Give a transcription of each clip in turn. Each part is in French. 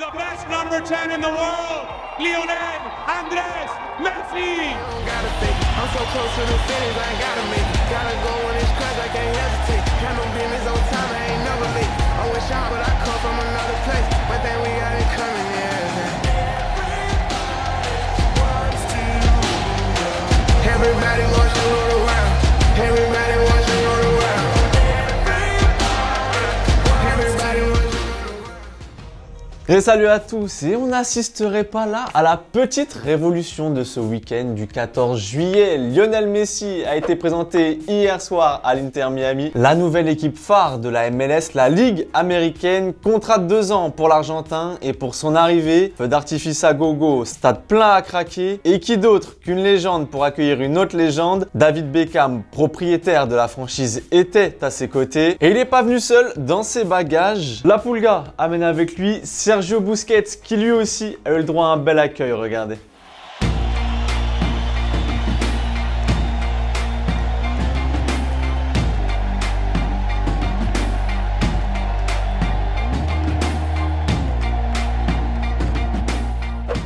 The best number 10 in the world, Lionel Andrés Messi. I'm so close to the finish, I ain't gotta make it. Gotta go when it's crash, I can't hesitate. Handle business on time, I ain't never late. I wish I, but I come from another place. But then we got it coming, yeah. Everybody wants to roll around. Everybody wants to roll around. Everybody wants to roll around. Et salut à tous, et on n'assisterait pas là à la petite révolution de ce week-end du 14 juillet. Lionel Messi a été présenté hier soir à l'Inter Miami, la nouvelle équipe phare de la MLS, la Ligue américaine. Contrat de 2 ans pour l'Argentin et pour son arrivée, feu d'artifice à gogo, stade plein à craquer. Et qui d'autre qu'une légende pour accueillir une autre légende? David Beckham, propriétaire de la franchise, était à ses côtés. Et il n'est pas venu seul dans ses bagages. La Pulga amène avec lui Sergio Busquets, qui lui aussi a eu le droit à un bel accueil, regardez.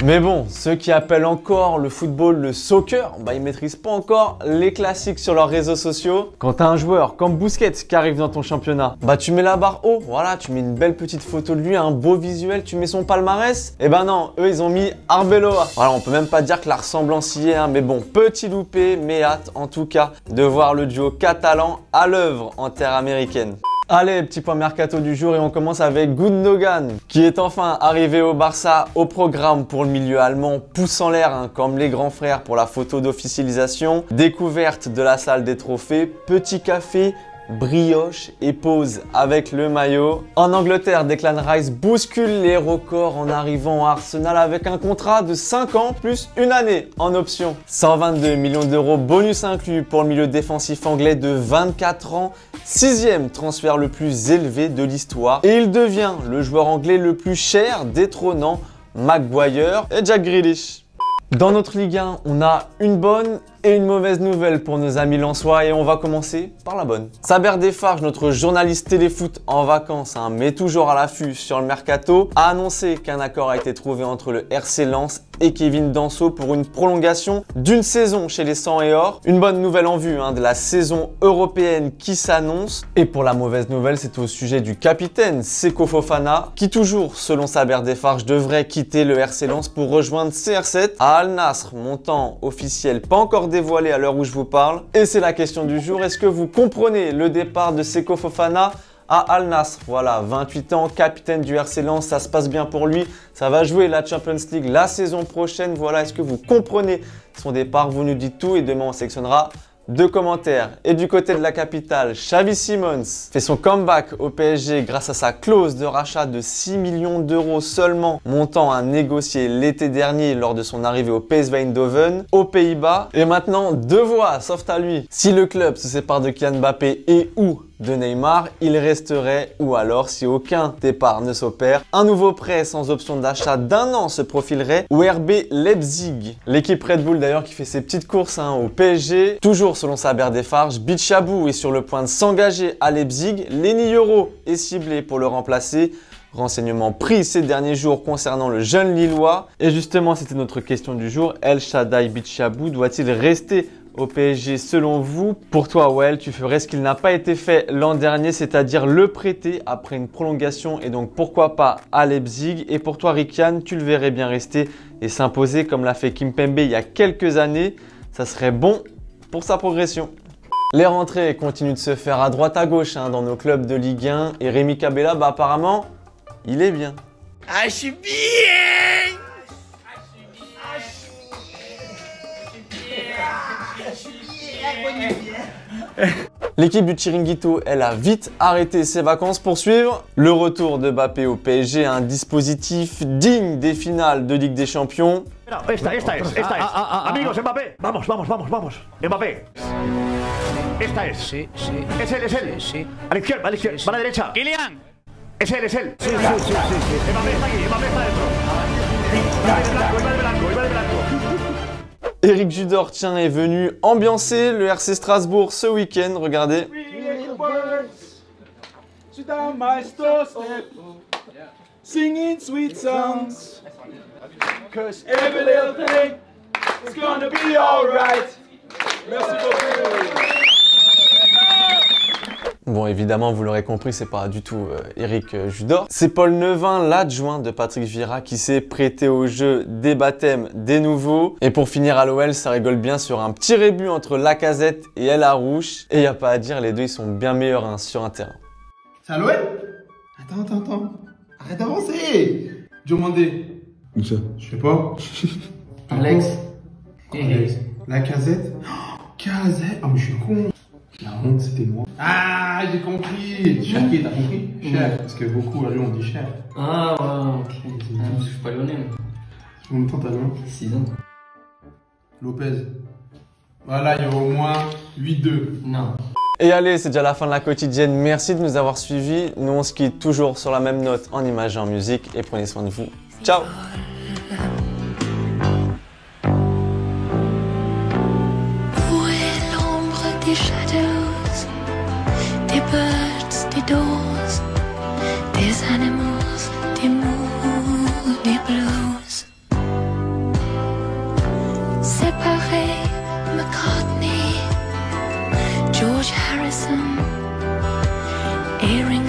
Mais bon, ceux qui appellent encore le football le soccer, ils maîtrisent pas encore les classiques sur leurs réseaux sociaux. Quand t'as un joueur comme Busquets qui arrive dans ton championnat, tu mets la barre haut, voilà, tu mets une belle petite photo de lui, un beau visuel, tu mets son palmarès. Et ben non, eux ils ont mis Arbeloa. Voilà, on peut même pas dire que la ressemblance y est, mais bon, petit loupé, mais hâte en tout cas de voir le duo catalan à l'œuvre en terre américaine. Allez, petit point mercato du jour et on commence avec Gundogan qui est enfin arrivé au Barça. Au programme pour le milieu allemand, pouce en l'air comme les grands frères pour la photo d'officialisation, découverte de la salle des trophées, petit café, brioche et pause avec le maillot. En Angleterre, Declan Rice bouscule les records en arrivant à Arsenal avec un contrat de 5 ans plus une année en option. 122 millions d'euros bonus inclus pour le milieu défensif anglais de 24 ans. 6e transfert le plus élevé de l'histoire. Et il devient le joueur anglais le plus cher, détrônant Maguire et Jack Grealish. Dans notre Ligue 1, on a une bonne et une mauvaise nouvelle pour nos amis lensois et on va commencer par la bonne. Saber Defarge, notre journaliste téléfoot en vacances, mais toujours à l'affût sur le mercato, a annoncé qu'un accord a été trouvé entre le RC Lens et Kevin Danso pour une prolongation d'une saison chez les 100 et or. Une bonne nouvelle en vue de la saison européenne qui s'annonce. Et pour la mauvaise nouvelle, c'est au sujet du capitaine Seko Fofana qui toujours, selon Saber Defarge, devrait quitter le RC Lens pour rejoindre CR7 à Al Nassr, montant officiel pas encore dévoilé à l'heure où je vous parle. Et c'est la question du jour, est-ce que vous comprenez le départ de Seko Fofana à Al Nassr? Voilà, 28 ans, capitaine du RC Lens, ça se passe bien pour lui. Ça va jouer la Champions League la saison prochaine. Voilà, est-ce que vous comprenez son départ? Vous nous dites tout et demain on sélectionnera 2 commentaires. Et du côté de la capitale, Xavi Simons fait son comeback au PSG grâce à sa clause de rachat de 6 millions d'euros seulement, montant à négocier l'été dernier lors de son arrivée au PSV Eindhoven aux Pays-Bas. Et maintenant, 2 voix s'offrent à lui. Si le club se sépare de Kylian Mbappé et ou de Neymar, il resterait, ou alors si aucun départ ne s'opère, un nouveau prêt sans option d'achat d'1 an se profilerait au RB Leipzig. L'équipe Red Bull d'ailleurs qui fait ses petites courses au PSG. Toujours selon Saber Defarge, Bichabou est sur le point de s'engager à Leipzig. Lenny Yoro est ciblé pour le remplacer. Renseignements pris ces derniers jours concernant le jeune Lillois. Et justement, c'était notre question du jour. El Shaddai Bichabou doit-il rester au PSG selon vous? Pour toi, Well, tu ferais ce qu'il n'a pas été fait l'an dernier, c'est-à-dire le prêter après une prolongation et donc pourquoi pas à Leipzig. Et pour toi, Rikian, tu le verrais bien rester et s'imposer comme l'a fait Kimpembe il y a quelques années. Ça serait bon pour sa progression. Les rentrées continuent de se faire à droite à gauche dans nos clubs de Ligue 1 et Rémi Cabella, apparemment, il est bien. Ah, je suis bien. L'équipe du Chiringuito, elle a vite arrêté ses vacances pour suivre le retour de Mbappé au PSG, un dispositif digne des finales de Ligue des Champions. Esta es. Amigos, Mbappé. Vamos. Mbappé. Esta es. Sí. Es él. Sí. A la izquierda, va a la derecha. Kylian. Es él. Sí. Mbappé está aquí, Mbappé está dentro. Iba de blanco. Eric Judor, tiens, est venu ambiancer le RC Strasbourg ce week-end, regardez. singing sweet songs. 'Cause every little thing is gonna be alright. Merci beaucoup. Bon, évidemment, vous l'aurez compris, c'est pas du tout Eric Judor. C'est Paul Nevin, l'adjoint de Patrick Vieira, qui s'est prêté au jeu des baptêmes des nouveaux. Et pour finir à l'OL, ça rigole bien sur un petit rébut entre Lacazette et El Harouche. Et y a pas à dire, les deux, ils sont bien meilleurs hein, sur un terrain. C'est à l'OL? Attends. Arrête d'avancer. Diomandé. Où ça? Je sais pas. Alex. Lacazette. Oh, Cazette. Ah mais je suis con. La honte, c'était moi. Ah, j'ai compris. Cherki, t'as compris? Cher. Parce que beaucoup à Lyon, on dit cher. Ah, ouais, ok. Je suis pas lyonnais. Combien de temps t'as Lyon? 6 ans. Lopez. Voilà, il y aura au moins 8-2. Non. Et allez, c'est déjà la fin de la quotidienne. Merci de nous avoir suivis. Nous, on se quitte toujours sur la même note en images et en musique. Et prenez soin de vous. Ciao! Des shadows, des birds, des doors, des animals, des moons, des blues. Séparés, McCartney, George Harrison, Earring